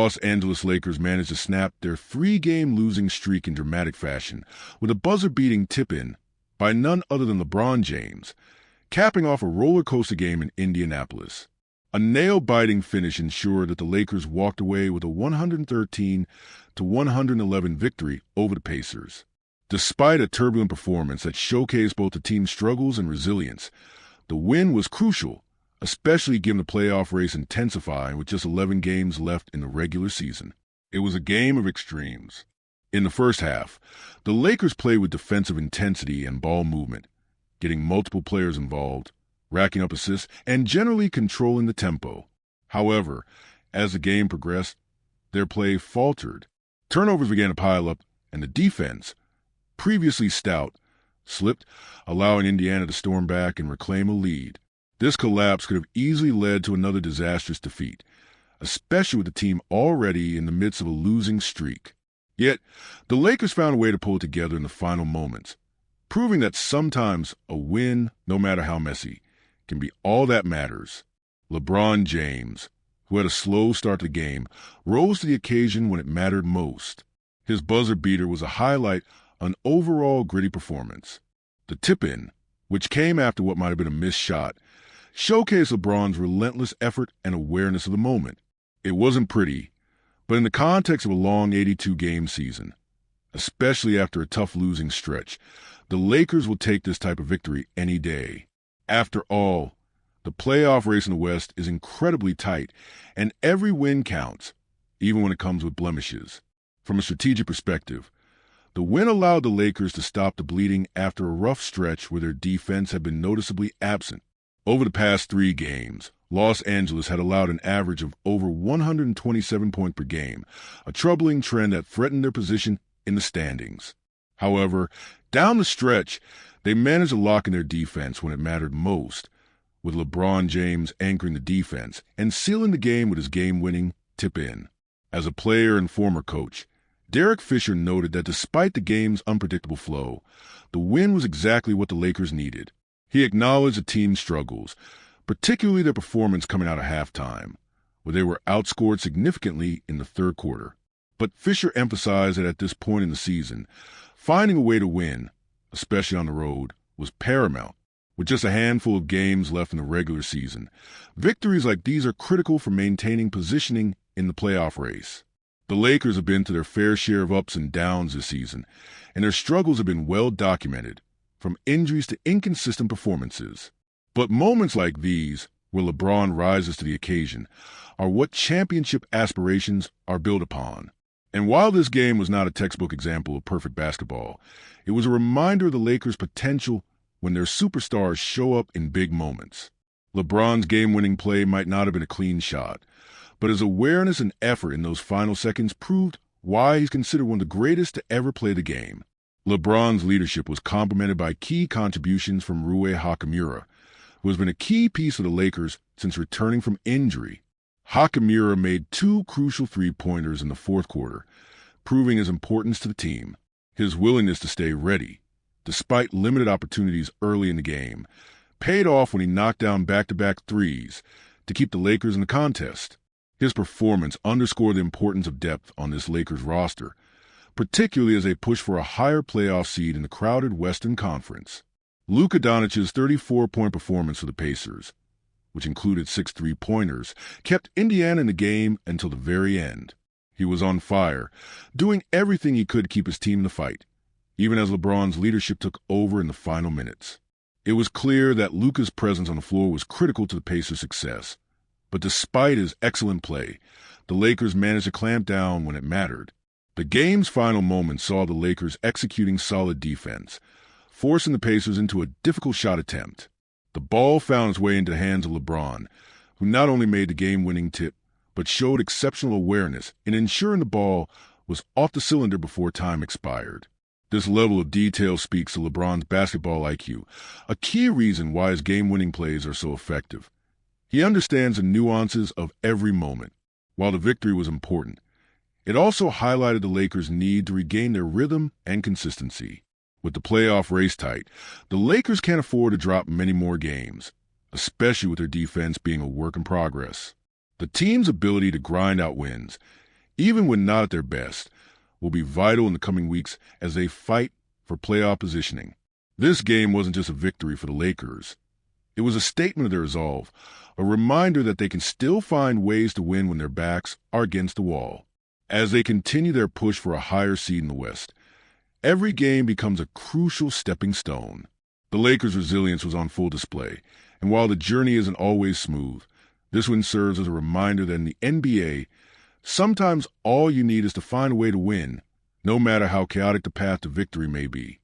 Los Angeles Lakers managed to snap their three-game losing streak in dramatic fashion with a buzzer-beating tip-in by none other than LeBron James, capping off a roller coaster game in Indianapolis. A nail-biting finish ensured that the Lakers walked away with a 113-111 victory over the Pacers. Despite a turbulent performance that showcased both the team's struggles and resilience, the win was crucial, especially given the playoff race intensifying with just 11 games left in the regular season. It was a game of extremes. In the first half, the Lakers played with defensive intensity and ball movement, getting multiple players involved, racking up assists, and generally controlling the tempo. However, as the game progressed, their play faltered. Turnovers began to pile up, and the defense, previously stout, slipped, allowing Indiana to storm back and reclaim a lead. This collapse could have easily led to another disastrous defeat, especially with the team already in the midst of a losing streak. Yet, the Lakers found a way to pull it together in the final moments, proving that sometimes a win, no matter how messy, can be all that matters. LeBron James, who had a slow start to the game, rose to the occasion when it mattered most. His buzzer beater was a highlight of an overall gritty performance. The tip-in, which came after what might have been a missed shot, showcased LeBron's relentless effort and awareness of the moment. It wasn't pretty, but in the context of a long 82-game season, especially after a tough losing stretch, the Lakers will take this type of victory any day. After all, the playoff race in the West is incredibly tight, and every win counts, even when it comes with blemishes. From a strategic perspective, the win allowed the Lakers to stop the bleeding after a rough stretch where their defense had been noticeably absent. Over the past 3 games, Los Angeles had allowed an average of over 127 points per game, a troubling trend that threatened their position in the standings. However, down the stretch, they managed to lock in their defense when it mattered most, with LeBron James anchoring the defense and sealing the game with his game-winning tip-in. As a player and former coach, Derek Fisher noted that despite the game's unpredictable flow, the win was exactly what the Lakers needed. He acknowledged the team's struggles, particularly their performance coming out of halftime, where they were outscored significantly in the third quarter. But Fisher emphasized that at this point in the season, finding a way to win, especially on the road, was paramount. With just a handful of games left in the regular season, victories like these are critical for maintaining positioning in the playoff race. The Lakers have been to their fair share of ups and downs this season, and their struggles have been well documented, from injuries to inconsistent performances. But moments like these, where LeBron rises to the occasion, are what championship aspirations are built upon. And while this game was not a textbook example of perfect basketball, it was a reminder of the Lakers' potential when their superstars show up in big moments. LeBron's game-winning play might not have been a clean shot, but his awareness and effort in those final seconds proved why he's considered one of the greatest to ever play the game. LeBron's leadership was complemented by key contributions from Rui Hachimura, who has been a key piece of the Lakers since returning from injury. Hachimura made 2 crucial three-pointers in the fourth quarter, proving his importance to the team. His willingness to stay ready, despite limited opportunities early in the game, paid off when he knocked down back-to-back threes to keep the Lakers in the contest. His performance underscored the importance of depth on this Lakers roster, particularly as they push for a higher playoff seed in the crowded Western Conference. Luka Doncic's 34-point performance for the Pacers, which included 6 three-pointers, kept Indiana in the game until the very end. He was on fire, doing everything he could to keep his team in the fight, even as LeBron's leadership took over in the final minutes. It was clear that Luka's presence on the floor was critical to the Pacers' success. But despite his excellent play, the Lakers managed to clamp down when it mattered. The game's final moments saw the Lakers executing solid defense, forcing the Pacers into a difficult shot attempt. The ball found its way into the hands of LeBron, who not only made the game-winning tip, but showed exceptional awareness in ensuring the ball was off the cylinder before time expired. This level of detail speaks to LeBron's basketball IQ, a key reason why his game-winning plays are so effective. He understands the nuances of every moment. While the victory was important, it also highlighted the Lakers' need to regain their rhythm and consistency. With the playoff race tight, the Lakers can't afford to drop many more games, especially with their defense being a work in progress. The team's ability to grind out wins even when not at their best, will be vital in the coming weeks as they fight for playoff positioning. This game wasn't just a victory for the Lakers. It was a statement of their resolve, a reminder that they can still find ways to win when their backs are against the wall. As they continue their push for a higher seed in the West, every game becomes a crucial stepping stone. The Lakers' resilience was on full display, and while the journey isn't always smooth, this win serves as a reminder that in the NBA, sometimes all you need is to find a way to win, no matter how chaotic the path to victory may be.